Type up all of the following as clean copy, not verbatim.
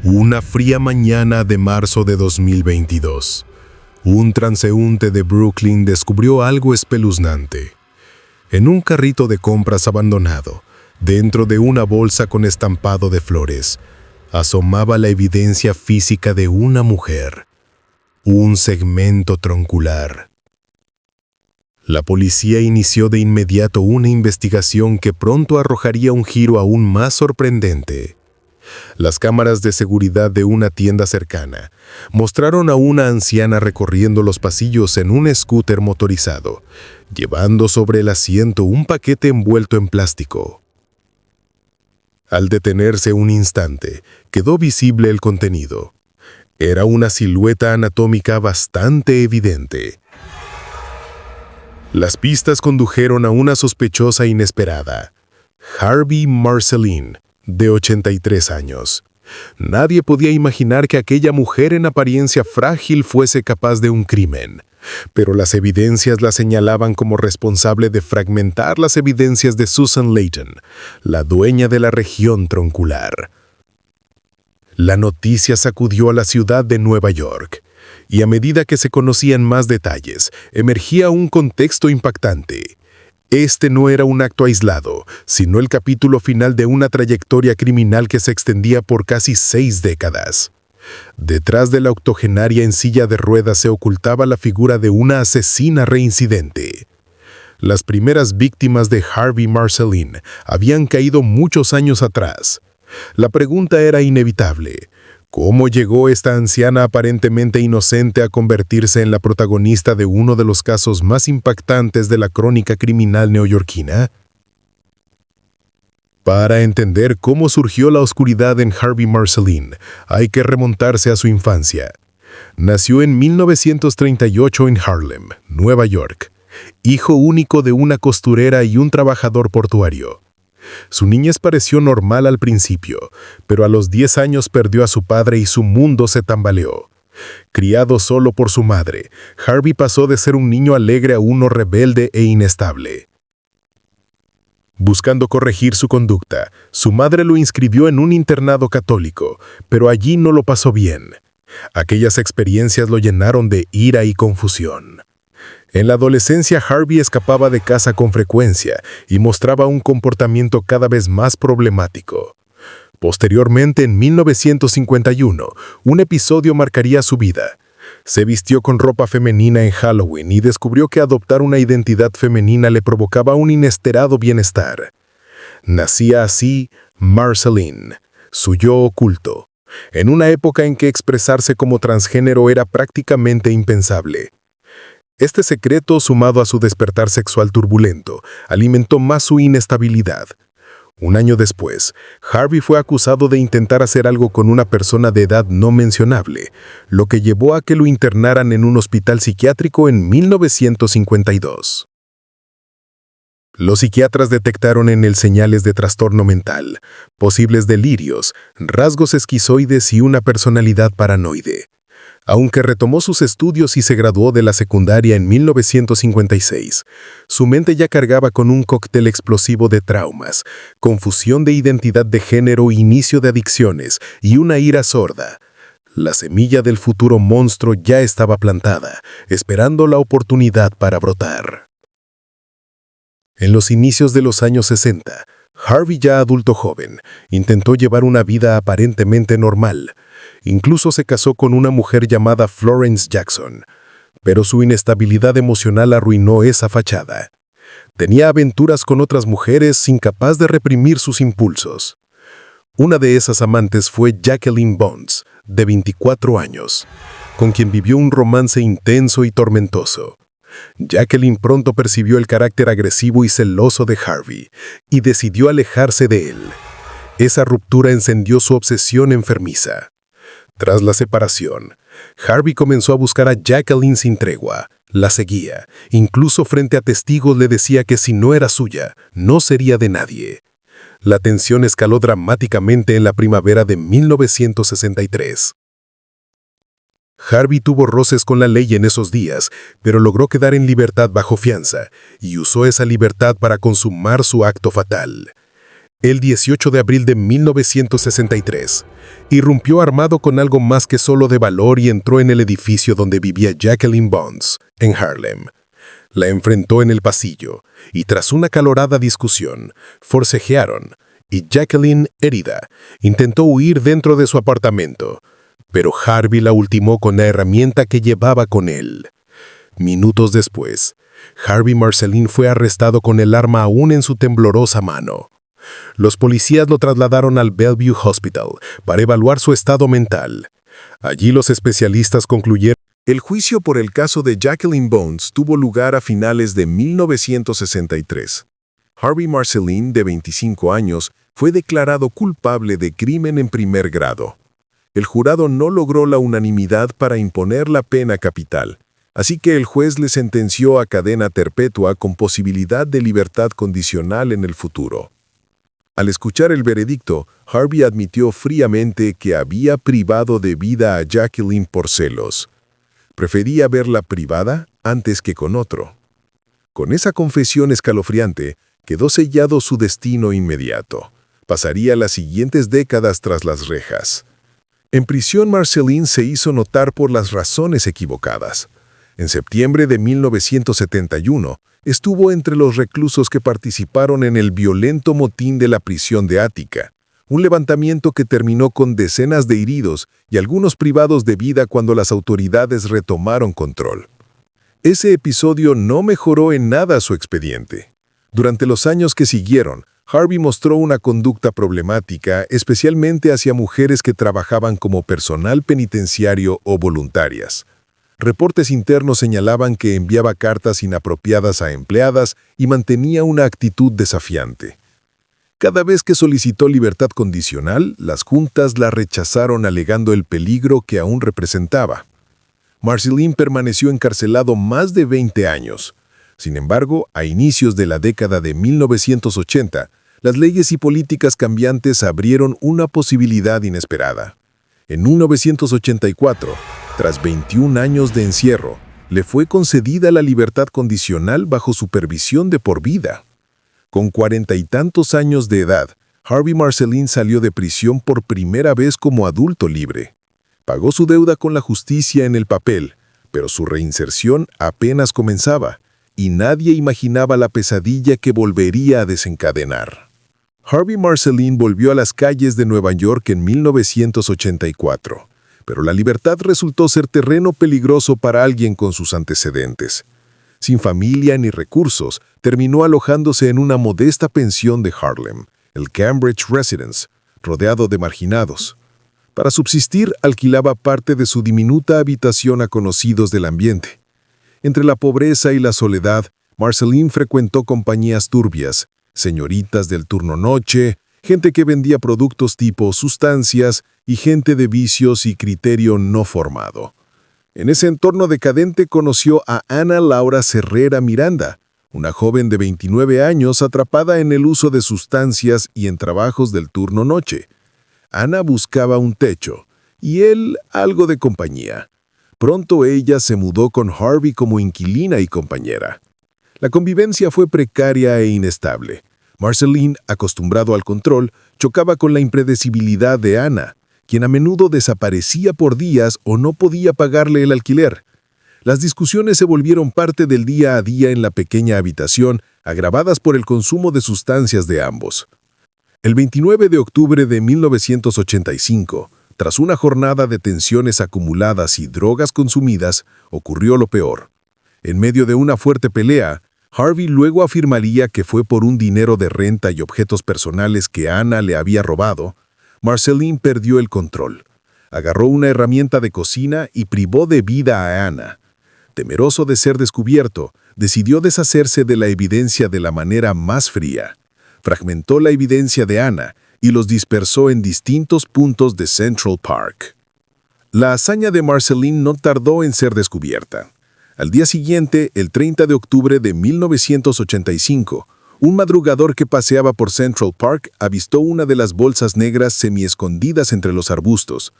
Una fría mañana de marzo de 2022, un transeúnte de Brooklyn descubrió algo espeluznante. En un carrito de compras abandonado, dentro de una bolsa con estampado de flores, asomaba la evidencia física de una mujer, un segmento troncular. La policía inició de inmediato una investigación que pronto arrojaría un giro aún más sorprendente. Las cámaras de seguridad de una tienda cercana mostraron a una anciana recorriendo los pasillos en un scooter motorizado, llevando sobre el asiento un paquete envuelto en plástico. Al detenerse un instante, quedó visible el contenido. Era una silueta anatómica bastante evidente. Las pistas condujeron a una sospechosa inesperada, Harvey Marceline, de 83 años. Nadie podía imaginar que aquella mujer en apariencia frágil fuese capaz de un crimen, pero las evidencias la señalaban como responsable de fragmentar las evidencias de Susan Layton, la dueña de la región troncular. La noticia sacudió a la ciudad de Nueva York, y a medida que se conocían más detalles, emergía un contexto impactante. Este no era un acto aislado, sino el capítulo final de una trayectoria criminal que se extendía por casi 6 décadas. Detrás de la octogenaria en silla de ruedas se ocultaba la figura de una asesina reincidente. Las primeras víctimas de Harvey Marceline habían caído muchos años atrás. La pregunta era inevitable. ¿Cómo llegó esta anciana aparentemente inocente a convertirse en la protagonista de uno de los casos más impactantes de la crónica criminal neoyorquina? Para entender cómo surgió la oscuridad en Harvey Marceline, hay que remontarse a su infancia. Nació en 1938 en Harlem, Nueva York, hijo único de una costurera y un trabajador portuario. Su niñez pareció normal al principio, pero a los 10 años perdió a su padre y su mundo se tambaleó. Criado solo por su madre, Harvey pasó de ser un niño alegre a uno rebelde e inestable. Buscando corregir su conducta, su madre lo inscribió en un internado católico, pero allí no lo pasó bien. Aquellas experiencias lo llenaron de ira y confusión. En la adolescencia, Harvey escapaba de casa con frecuencia y mostraba un comportamiento cada vez más problemático. Posteriormente, en 1951, un episodio marcaría su vida. Se vistió con ropa femenina en Halloween y descubrió que adoptar una identidad femenina le provocaba un inesperado bienestar. Nacía así Marceline, su yo oculto, en una época en que expresarse como transgénero era prácticamente impensable. Este secreto, sumado a su despertar sexual turbulento, alimentó más su inestabilidad. Un año después, Harvey fue acusado de intentar hacer algo con una persona de edad no mencionable, lo que llevó a que lo internaran en un hospital psiquiátrico en 1952. Los psiquiatras detectaron en él señales de trastorno mental, posibles delirios, rasgos esquizoides y una personalidad paranoide. Aunque retomó sus estudios y se graduó de la secundaria en 1956, su mente ya cargaba con un cóctel explosivo de traumas, confusión de identidad de género, inicio de adicciones y una ira sorda. La semilla del futuro monstruo ya estaba plantada, esperando la oportunidad para brotar. En los inicios de los años 60, Harvey, ya adulto joven, intentó llevar una vida aparentemente normal. Incluso se casó con una mujer llamada Florence Jackson, pero su inestabilidad emocional arruinó esa fachada. Tenía aventuras con otras mujeres, incapaz de reprimir sus impulsos. Una de esas amantes fue Jacqueline Bonds, de 24 años, con quien vivió un romance intenso y tormentoso. Jacqueline pronto percibió el carácter agresivo y celoso de Harvey y decidió alejarse de él. Esa ruptura encendió su obsesión enfermiza. Tras la separación, Harvey comenzó a buscar a Jacqueline sin tregua. La seguía, incluso frente a testigos le decía que si no era suya, no sería de nadie. La tensión escaló dramáticamente en la primavera de 1963. Harvey tuvo roces con la ley en esos días, pero logró quedar en libertad bajo fianza y usó esa libertad para consumar su acto fatal. El 18 de abril de 1963, irrumpió armado con algo más que solo de valor y entró en el edificio donde vivía Jacqueline Bonds, en Harlem. La enfrentó en el pasillo y tras una acalorada discusión, forcejearon y Jacqueline, herida, intentó huir dentro de su apartamento, pero Harvey la ultimó con la herramienta que llevaba con él. Minutos después, Harvey Marceline fue arrestado con el arma aún en su temblorosa mano. Los policías lo trasladaron al Bellevue Hospital para evaluar su estado mental. Allí los especialistas concluyeron. El juicio por el caso de Jacqueline Bonds tuvo lugar a finales de 1963. Harvey Marceline, de 25 años, fue declarado culpable de crimen en primer grado. El jurado no logró la unanimidad para imponer la pena capital, así que el juez le sentenció a cadena perpetua con posibilidad de libertad condicional en el futuro. Al escuchar el veredicto, Harvey admitió fríamente que había privado de vida a Jacqueline por celos. Prefería verla privada antes que con otro. Con esa confesión escalofriante, quedó sellado su destino inmediato. Pasaría las siguientes décadas tras las rejas. En prisión, Marceline se hizo notar por las razones equivocadas. En septiembre de 1971, estuvo entre los reclusos que participaron en el violento motín de la prisión de Ática, un levantamiento que terminó con decenas de heridos y algunos privados de vida cuando las autoridades retomaron control. Ese episodio no mejoró en nada su expediente. Durante los años que siguieron, Harvey mostró una conducta problemática, especialmente hacia mujeres que trabajaban como personal penitenciario o voluntarias. Reportes internos señalaban que enviaba cartas inapropiadas a empleadas y mantenía una actitud desafiante. Cada vez que solicitó libertad condicional, las juntas la rechazaron alegando el peligro que aún representaba. Marceline permaneció encarcelado más de 20 años. Sin embargo, a inicios de la década de 1980, las leyes y políticas cambiantes abrieron una posibilidad inesperada. En 1984, tras 21 años de encierro, le fue concedida la libertad condicional bajo supervisión de por vida. Con 40 y tantos años de edad, Harvey Marceline salió de prisión por primera vez como adulto libre. Pagó su deuda con la justicia en el papel, pero su reinserción apenas comenzaba, y nadie imaginaba la pesadilla que volvería a desencadenar. Harvey Marceline volvió a las calles de Nueva York en 1984, pero la libertad resultó ser terreno peligroso para alguien con sus antecedentes. Sin familia ni recursos, terminó alojándose en una modesta pensión de Harlem, el Cambridge Residence, rodeado de marginados. Para subsistir, alquilaba parte de su diminuta habitación a conocidos del ambiente. Entre la pobreza y la soledad, Marceline frecuentó compañías turbias, señoritas del turno noche, gente que vendía productos tipo sustancias y gente de vicios y criterio no formado. En ese entorno decadente conoció a Ana Laura Herrera Miranda, una joven de 29 años atrapada en el uso de sustancias y en trabajos del turno noche. Ana buscaba un techo y él algo de compañía. Pronto ella se mudó con Harvey como inquilina y compañera. La convivencia fue precaria e inestable. Marceline, acostumbrado al control, chocaba con la impredecibilidad de Ana, quien a menudo desaparecía por días o no podía pagarle el alquiler. Las discusiones se volvieron parte del día a día en la pequeña habitación, agravadas por el consumo de sustancias de ambos. El 29 de octubre de 1985, tras una jornada de tensiones acumuladas y drogas consumidas, ocurrió lo peor. En medio de una fuerte pelea, Harvey luego afirmaría que fue por un dinero de renta y objetos personales que Ana le había robado. Marceline perdió el control. Agarró una herramienta de cocina y privó de vida a Ana. Temeroso de ser descubierto, decidió deshacerse de la evidencia de la manera más fría. Fragmentó la evidencia de Ana y los dispersó en distintos puntos de Central Park. La hazaña de Marceline no tardó en ser descubierta. Al día siguiente, el 30 de octubre de 1985, un madrugador que paseaba por Central Park avistó una de las bolsas negras semiescondidas entre los arbustos.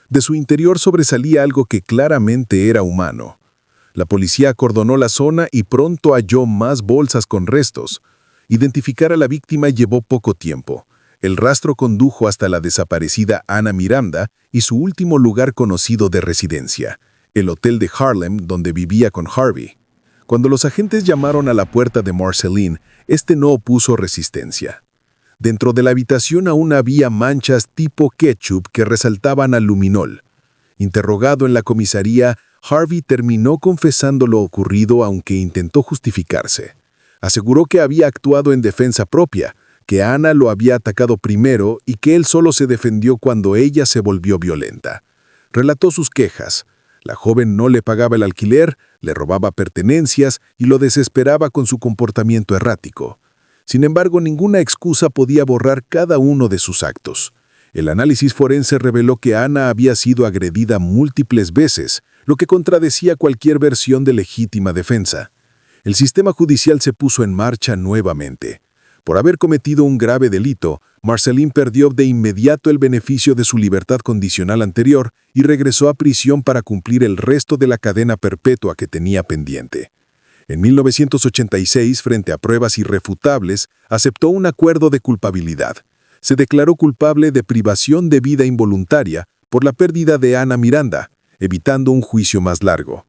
De su interior sobresalía algo que claramente era humano. La policía acordonó la zona y pronto halló más bolsas con restos. Identificar a la víctima llevó poco tiempo. El rastro condujo hasta la desaparecida Ana Miranda y su último lugar conocido de residencia, el hotel de Harlem donde vivía con Harvey. Cuando los agentes llamaron a la puerta de Marceline, este no opuso resistencia. Dentro de la habitación aún había manchas tipo ketchup que resaltaban al luminol. Interrogado en la comisaría, Harvey terminó confesando lo ocurrido aunque intentó justificarse. Aseguró que había actuado en defensa propia, que Ana lo había atacado primero y que él solo se defendió cuando ella se volvió violenta. Relató sus quejas. La joven no le pagaba el alquiler, le robaba pertenencias y lo desesperaba con su comportamiento errático. Sin embargo, ninguna excusa podía borrar cada uno de sus actos. El análisis forense reveló que Ana había sido agredida múltiples veces, lo que contradecía cualquier versión de legítima defensa. El sistema judicial se puso en marcha nuevamente. Por haber cometido un grave delito, Marceline perdió de inmediato el beneficio de su libertad condicional anterior y regresó a prisión para cumplir el resto de la cadena perpetua que tenía pendiente. En 1986, frente a pruebas irrefutables, aceptó un acuerdo de culpabilidad. Se declaró culpable de privación de vida involuntaria por la pérdida de Ana Miranda, evitando un juicio más largo.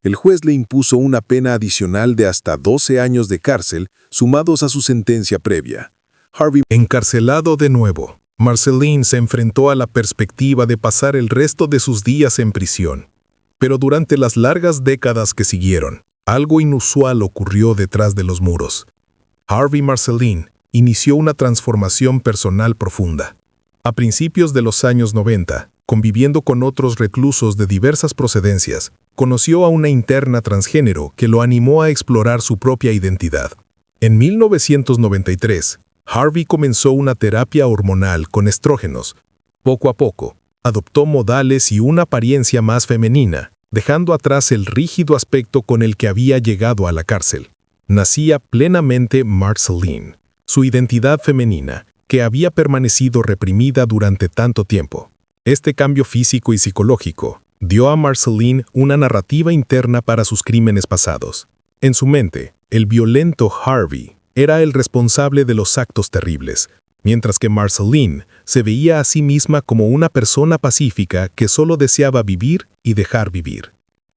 El juez le impuso una pena adicional de hasta 12 años de cárcel, sumados a su sentencia previa. Harvey, encarcelado de nuevo, Marceline se enfrentó a la perspectiva de pasar el resto de sus días en prisión. Pero durante las largas décadas que siguieron, algo inusual ocurrió detrás de los muros. Harvey Marceline inició una transformación personal profunda. A principios de los años 90, conviviendo con otros reclusos de diversas procedencias, conoció a una interna transgénero que lo animó a explorar su propia identidad. En 1993, Harvey comenzó una terapia hormonal con estrógenos. Poco a poco, adoptó modales y una apariencia más femenina, dejando atrás el rígido aspecto con el que había llegado a la cárcel. Nacía plenamente Marceline, su identidad femenina, que había permanecido reprimida durante tanto tiempo. Este cambio físico y psicológico dio a Marceline una narrativa interna para sus crímenes pasados. En su mente, el violento Harvey era el responsable de los actos terribles, mientras que Marceline se veía a sí misma como una persona pacífica que solo deseaba vivir y dejar vivir.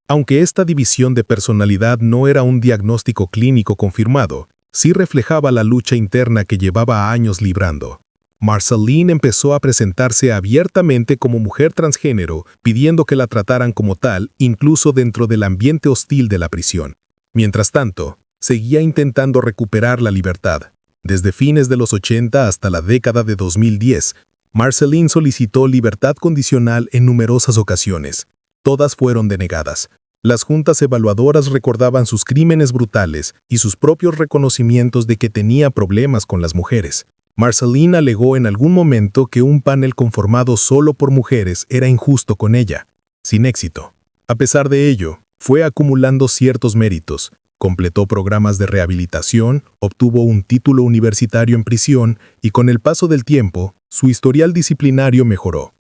Aunque esta división de personalidad no era un diagnóstico clínico confirmado, sí reflejaba la lucha interna que llevaba años librando. Marceline empezó a presentarse abiertamente como mujer transgénero, pidiendo que la trataran como tal, incluso dentro del ambiente hostil de la prisión. Mientras tanto, seguía intentando recuperar la libertad. Desde fines de los 80 hasta la década de 2010, Marceline solicitó libertad condicional en numerosas ocasiones. Todas fueron denegadas. Las juntas evaluadoras recordaban sus crímenes brutales y sus propios reconocimientos de que tenía problemas con las mujeres. Marceline alegó en algún momento que un panel conformado solo por mujeres era injusto con ella, sin éxito. A pesar de ello, fue acumulando ciertos méritos, completó programas de rehabilitación, obtuvo un título universitario en prisión y con el paso del tiempo, su historial disciplinario mejoró.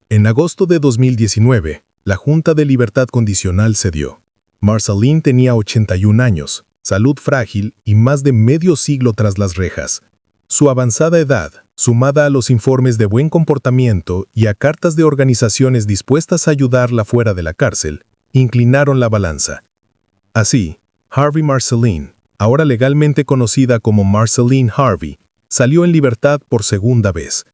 En agosto de 2019, la Junta de Libertad Condicional cedió. Marceline tenía 81 años, salud frágil y más de medio siglo tras las rejas. Su avanzada edad, sumada a los informes de buen comportamiento y a cartas de organizaciones dispuestas a ayudarla fuera de la cárcel, inclinaron la balanza. Así, Harvey Marceline, ahora legalmente conocida como Marceline Harvey, salió en libertad por segunda vez.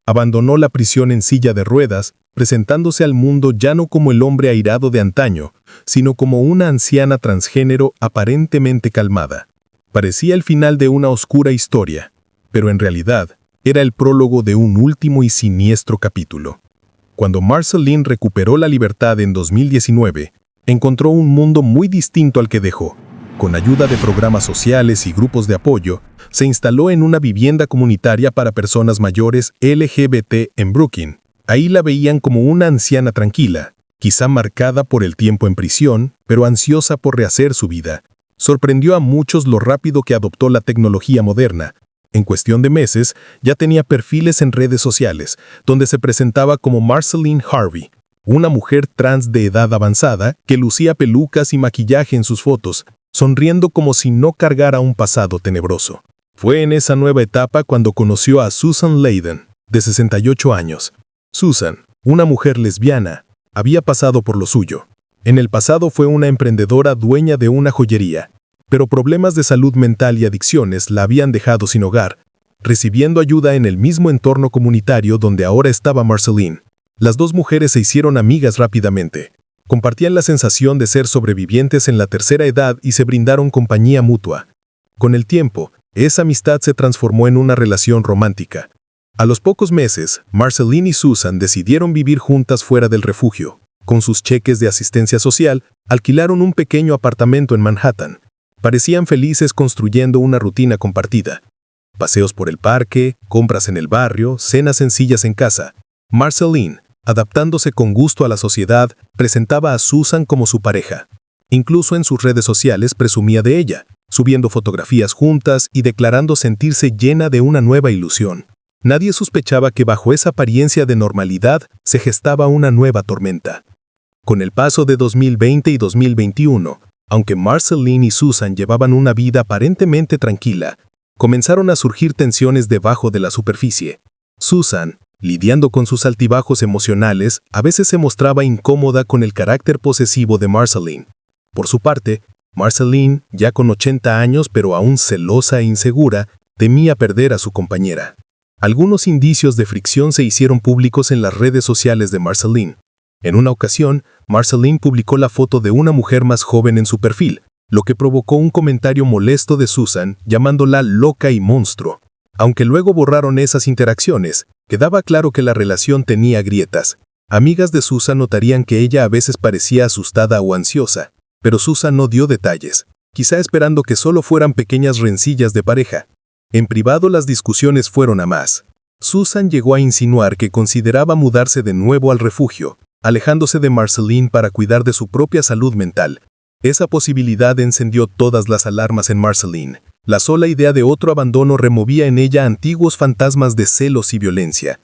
Abandonó la prisión en silla de ruedas, presentándose al mundo ya no como el hombre airado de antaño, sino como una anciana transgénero aparentemente calmada. Parecía el final de una oscura historia, pero en realidad era el prólogo de un último y siniestro capítulo. Cuando Marceline recuperó la libertad en 2019, encontró un mundo muy distinto al que dejó. Con ayuda de programas sociales y grupos de apoyo, se instaló en una vivienda comunitaria para personas mayores LGBT en Brooklyn. Ahí la veían como una anciana tranquila, quizá marcada por el tiempo en prisión, pero ansiosa por rehacer su vida. Sorprendió a muchos lo rápido que adoptó la tecnología moderna. En cuestión de meses, ya tenía perfiles en redes sociales, donde se presentaba como Marceline Harvey, una mujer trans de edad avanzada que lucía pelucas y maquillaje en sus fotos, sonriendo como si no cargara un pasado tenebroso. Fue en esa nueva etapa cuando conoció a Susan Leyden, de 68 años. Susan, una mujer lesbiana, había pasado por lo suyo. En el pasado fue una emprendedora dueña de una joyería, pero problemas de salud mental y adicciones la habían dejado sin hogar, recibiendo ayuda en el mismo entorno comunitario donde ahora estaba Marceline. Las dos mujeres se hicieron amigas rápidamente. Compartían la sensación de ser sobrevivientes en la tercera edad y se brindaron compañía mutua. Con el tiempo, esa amistad se transformó en una relación romántica. A los pocos meses, Marceline y Susan decidieron vivir juntas fuera del refugio. Con sus cheques de asistencia social, alquilaron un pequeño apartamento en Manhattan. Parecían felices construyendo una rutina compartida. Paseos por el parque, compras en el barrio, cenas sencillas en casa. Marceline, adaptándose con gusto a la sociedad, presentaba a Susan como su pareja. Incluso en sus redes sociales presumía de ella, subiendo fotografías juntas y declarando sentirse llena de una nueva ilusión. Nadie sospechaba que bajo esa apariencia de normalidad se gestaba una nueva tormenta. Con el paso de 2020 y 2021, aunque Marceline y Susan llevaban una vida aparentemente tranquila, comenzaron a surgir tensiones debajo de la superficie. Susan, lidiando con sus altibajos emocionales, a veces se mostraba incómoda con el carácter posesivo de Marceline. Por su parte, Marceline, ya con 80 años pero aún celosa e insegura, temía perder a su compañera. Algunos indicios de fricción se hicieron públicos en las redes sociales de Marceline. En una ocasión, Marceline publicó la foto de una mujer más joven en su perfil, lo que provocó un comentario molesto de Susan, llamándola loca y monstruo. Aunque luego borraron esas interacciones, quedaba claro que la relación tenía grietas. Amigas de Susan notarían que ella a veces parecía asustada o ansiosa, pero Susan no dio detalles, quizá esperando que solo fueran pequeñas rencillas de pareja. En privado las discusiones fueron a más. Susan llegó a insinuar que consideraba mudarse de nuevo al refugio, alejándose de Marceline para cuidar de su propia salud mental. Esa posibilidad encendió todas las alarmas en Marceline. La sola idea de otro abandono removía en ella antiguos fantasmas de celos y violencia.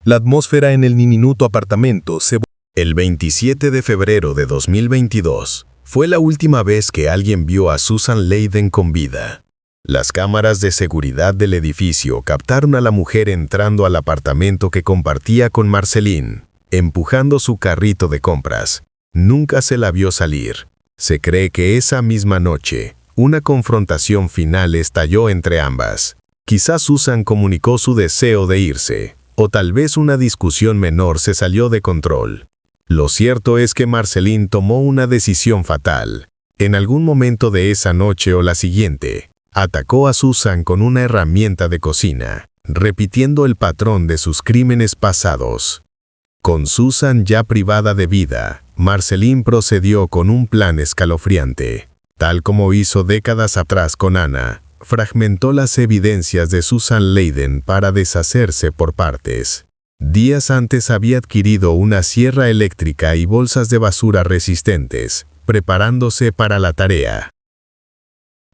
La atmósfera en el diminuto apartamento se... El 27 de febrero de 2022 fue la última vez que alguien vio a Susan Leyden con vida. Las cámaras de seguridad del edificio captaron a la mujer entrando al apartamento que compartía con Marceline, empujando su carrito de compras. Nunca se la vio salir. Se cree que esa misma noche, una confrontación final estalló entre ambas. Quizás Susan comunicó su deseo de irse, o tal vez una discusión menor se salió de control. Lo cierto es que Marceline tomó una decisión fatal. En algún momento de esa noche o la siguiente, atacó a Susan con una herramienta de cocina, repitiendo el patrón de sus crímenes pasados. Con Susan ya privada de vida, Marceline procedió con un plan escalofriante. Tal como hizo décadas atrás con Anna, fragmentó las evidencias de Susan Leyden para deshacerse por partes. Días antes había adquirido una sierra eléctrica y bolsas de basura resistentes, preparándose para la tarea.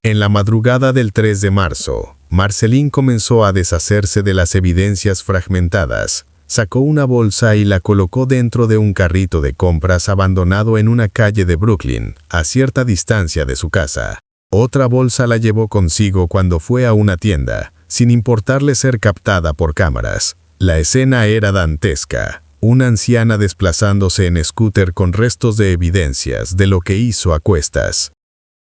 En la madrugada del 3 de marzo, Marceline comenzó a deshacerse de las evidencias fragmentadas. Sacó una bolsa y la colocó dentro de un carrito de compras abandonado en una calle de Brooklyn, a cierta distancia de su casa. Otra bolsa la llevó consigo cuando fue a una tienda, sin importarle ser captada por cámaras. La escena era dantesca, una anciana desplazándose en scooter con restos de evidencias de lo que hizo a cuestas.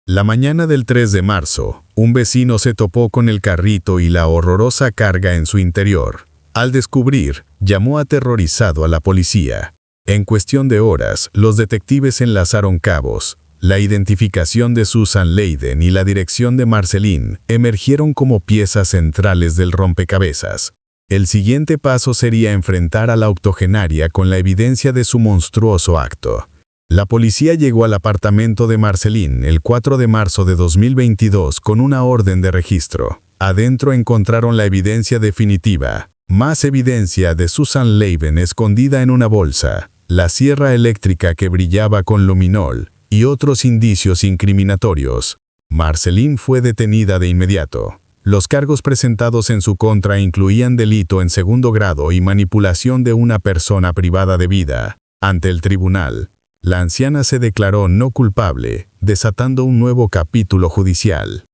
La mañana del 3 de marzo, un vecino se topó con el carrito y la horrorosa carga en su interior. Al descubrir, llamó aterrorizado a la policía. En cuestión de horas, los detectives enlazaron cabos. La identificación de Susan Leyden y la dirección de Marceline emergieron como piezas centrales del rompecabezas. El siguiente paso sería enfrentar a la octogenaria con la evidencia de su monstruoso acto. La policía llegó al apartamento de Marceline el 4 de marzo de 2022 con una orden de registro. Adentro encontraron la evidencia definitiva. Más evidencia de Susan Leyden escondida en una bolsa, la sierra eléctrica que brillaba con luminol y otros indicios incriminatorios. Marceline fue detenida de inmediato. Los cargos presentados en su contra incluían delito en segundo grado y manipulación de una persona privada de vida. Ante el tribunal, la anciana se declaró no culpable, desatando un nuevo capítulo judicial.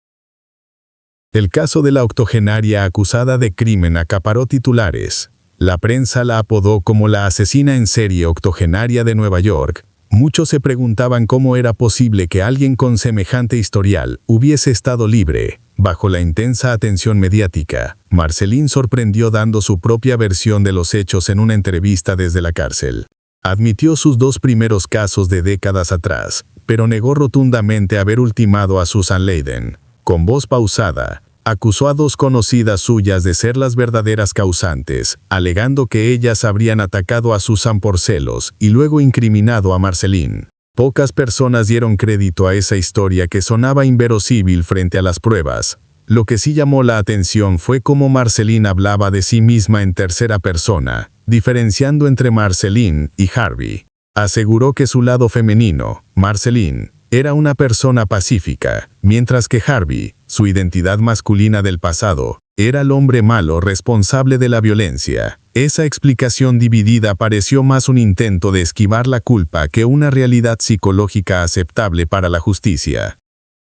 El caso de la octogenaria acusada de crimen acaparó titulares. La prensa la apodó como la asesina en serie octogenaria de Nueva York. Muchos se preguntaban cómo era posible que alguien con semejante historial hubiese estado libre. Bajo la intensa atención mediática, Marceline sorprendió dando su propia versión de los hechos en una entrevista desde la cárcel. Admitió sus 2 primeros casos de décadas atrás, pero negó rotundamente haber ultimado a Susan Leyden. Con voz pausada, acusó a 2 conocidas suyas de ser las verdaderas causantes, alegando que ellas habrían atacado a Susan por celos y luego incriminado a Marceline. Pocas personas dieron crédito a esa historia que sonaba inverosímil frente a las pruebas. Lo que sí llamó la atención fue cómo Marceline hablaba de sí misma en tercera persona, diferenciando entre Marceline y Harvey. Aseguró que su lado femenino, Marceline, era una persona pacífica, mientras que Harvey, su identidad masculina del pasado, era el hombre malo responsable de la violencia. Esa explicación dividida pareció más un intento de esquivar la culpa que una realidad psicológica aceptable para la justicia.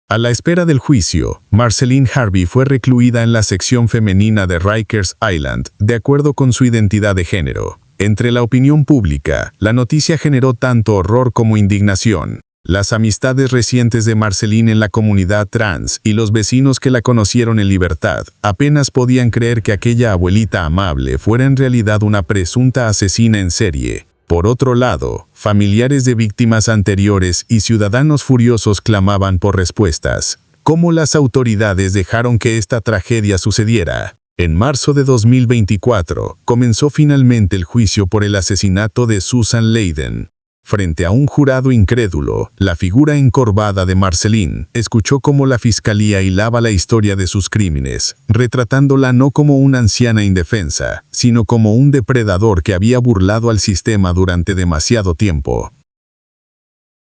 A la espera del juicio, Marceline Harvey fue recluida en la sección femenina de Rikers Island, de acuerdo con su identidad de género. Entre la opinión pública, la noticia generó tanto horror como indignación. Las amistades recientes de Marceline en la comunidad trans y los vecinos que la conocieron en libertad apenas podían creer que aquella abuelita amable fuera en realidad una presunta asesina en serie. Por otro lado, familiares de víctimas anteriores y ciudadanos furiosos clamaban por respuestas. ¿Cómo las autoridades dejaron que esta tragedia sucediera? En marzo de 2024, comenzó finalmente el juicio por el asesinato de Susan Leyden. Frente a un jurado incrédulo, la figura encorvada de Marceline escuchó cómo la fiscalía hilaba la historia de sus crímenes, retratándola no como una anciana indefensa, sino como un depredador que había burlado al sistema durante demasiado tiempo.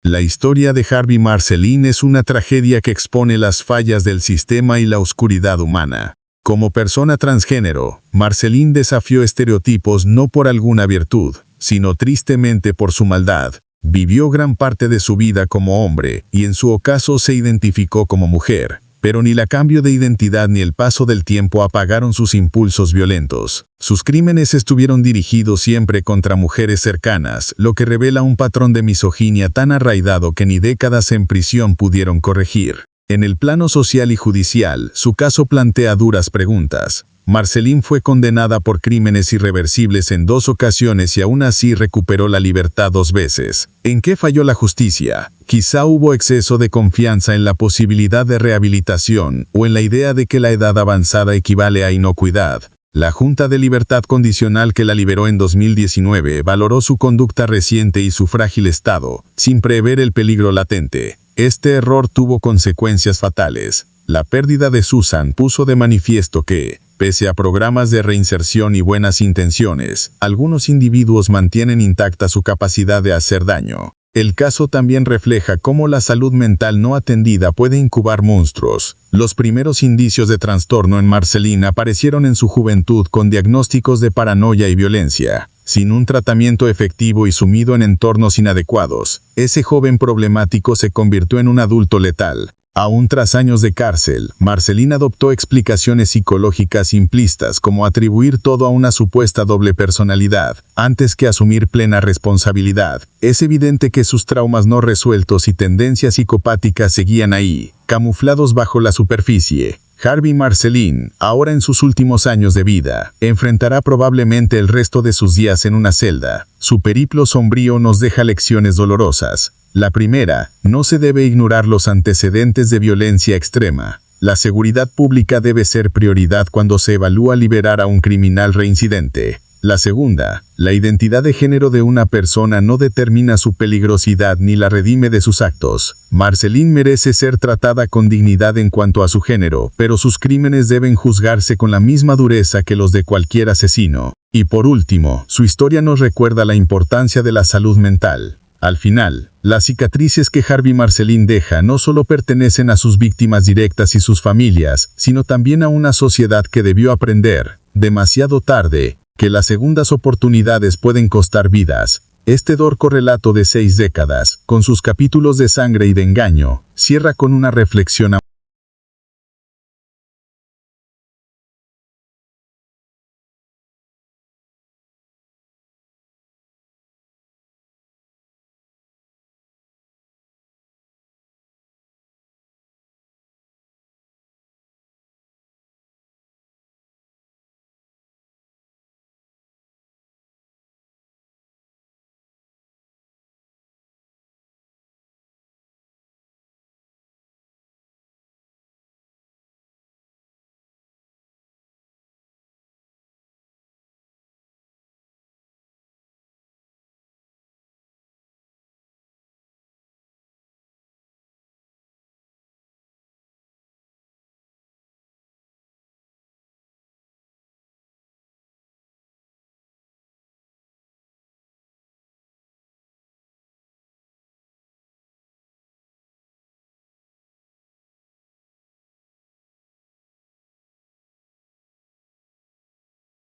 La historia de Harvey Marceline es una tragedia que expone las fallas del sistema y la oscuridad humana. Como persona transgénero, Marceline desafió estereotipos no por alguna virtud, sino tristemente por su maldad. Vivió gran parte de su vida como hombre y en su ocaso se identificó como mujer, pero ni la cambio de identidad ni el paso del tiempo apagaron sus impulsos violentos. Sus crímenes estuvieron dirigidos siempre contra mujeres cercanas, lo que revela un patrón de misoginia tan arraigado que ni décadas en prisión pudieron corregir. En el plano social y judicial, su caso plantea duras preguntas. Marceline fue condenada por crímenes irreversibles en 2 ocasiones y aún así recuperó la libertad 2 veces. ¿En qué falló la justicia? Quizá hubo exceso de confianza en la posibilidad de rehabilitación o en la idea de que la edad avanzada equivale a inocuidad. La Junta de Libertad Condicional que la liberó en 2019 valoró su conducta reciente y su frágil estado, sin prever el peligro latente. Este error tuvo consecuencias fatales. La pérdida de Susan puso de manifiesto que, pese a programas de reinserción y buenas intenciones, algunos individuos mantienen intacta su capacidad de hacer daño. El caso también refleja cómo la salud mental no atendida puede incubar monstruos. Los primeros indicios de trastorno en Marceline aparecieron en su juventud con diagnósticos de paranoia y violencia. Sin un tratamiento efectivo y sumido en entornos inadecuados, ese joven problemático se convirtió en un adulto letal. Aún tras años de cárcel, Marceline adoptó explicaciones psicológicas simplistas como atribuir todo a una supuesta doble personalidad, antes que asumir plena responsabilidad. Es evidente que sus traumas no resueltos y tendencias psicopáticas seguían ahí, camuflados bajo la superficie. Harvey Marceline, ahora en sus últimos años de vida, enfrentará probablemente el resto de sus días en una celda. Su periplo sombrío nos deja lecciones dolorosas. La primera, no se debe ignorar los antecedentes de violencia extrema. La seguridad pública debe ser prioridad cuando se evalúa liberar a un criminal reincidente. La segunda, la identidad de género de una persona no determina su peligrosidad ni la redime de sus actos. Marceline merece ser tratada con dignidad en cuanto a su género, pero sus crímenes deben juzgarse con la misma dureza que los de cualquier asesino. Y por último, su historia nos recuerda la importancia de la salud mental. Al final, las cicatrices que Harvey Marceline deja no solo pertenecen a sus víctimas directas y sus familias, sino también a una sociedad que debió aprender, demasiado tarde, que las segundas oportunidades pueden costar vidas. Este dorco relato de 6 décadas, con sus capítulos de sangre y de engaño, cierra con una reflexión